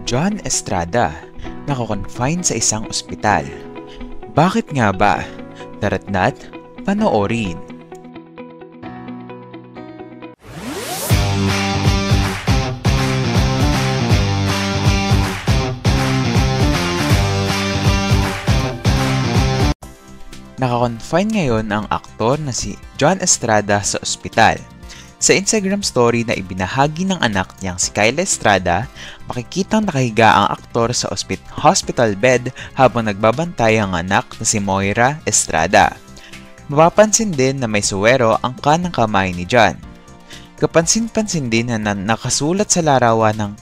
John Estrada, nakakonfine sa isang ospital. Bakit nga ba? Tara't na't panoorin. Nakakonfine ngayon ang aktor na si John Estrada sa ospital. Sa Instagram story na ibinahagi ng anak niyang si Kyla Estrada, makikitang nakahiga ang aktor sa hospital bed habang nagbabantay ang anak na si Moira Estrada. Mapapansin din na may suwero ang kanang kamay ni John. Kapansin-pansin din na nakasulat sa larawan ng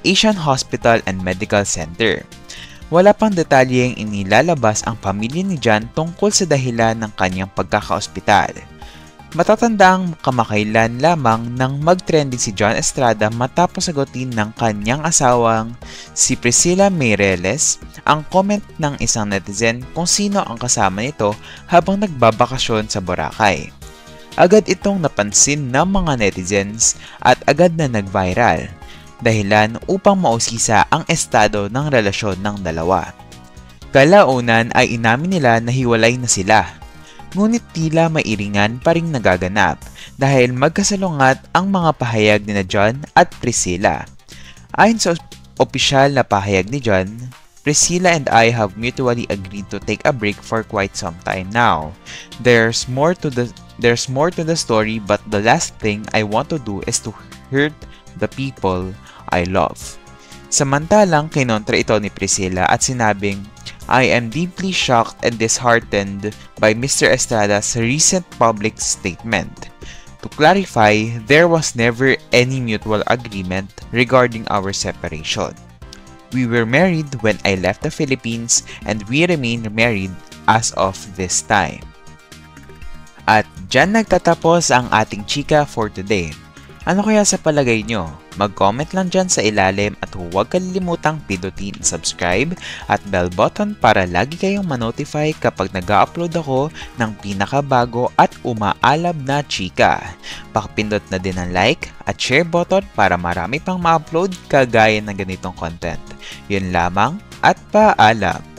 Asian Hospital and Medical Center. Wala pang detalyeng inilalabas ang pamilya ni John tungkol sa dahilan ng kanyang pagkakaospital. Matatandaang kamakailan lamang nang mag-trending si John Estrada matapos sagutin ng kanyang asawang si Priscilla Meireles ang comment ng isang netizen kung sino ang kasama nito habang nagbabakasyon sa Boracay. Agad itong napansin ng mga netizens at agad na nag-viral. Dahilan upang mausisa ang estado ng relasyon ng dalawa. Kalaunan ay inamin nila na hiwalay na sila. Ngunit tila may iringan pa ring nagaganap dahil magkasalungat ang mga pahayag ni John at Priscilla. Ayon sa opisyal na pahayag ni John, Priscilla and I have mutually agreed to take a break for quite some time now. There's more to the story, but the last thing I want to do is to hurt the people I love. Samantalang kinontra ito ni Priscilla at sinabing, I am deeply shocked and disheartened by Mr. Estrada's recent public statement. To clarify, there was never any mutual agreement regarding our separation. We were married when I left the Philippines and we remain married as of this time. At dyan nagtatapos ang ating chika for today. Ano kaya sa palagay nyo? Mag-comment lang dyan sa ilalim at huwag kalimutang pindutin subscribe at bell button para lagi kayong ma-notify kapag nag-upload ako ng pinakabago at umaalab na chika. Pakipindot na din ang like at share button para marami pang ma-upload kagaya ng ganitong content. Yun lamang at paalam!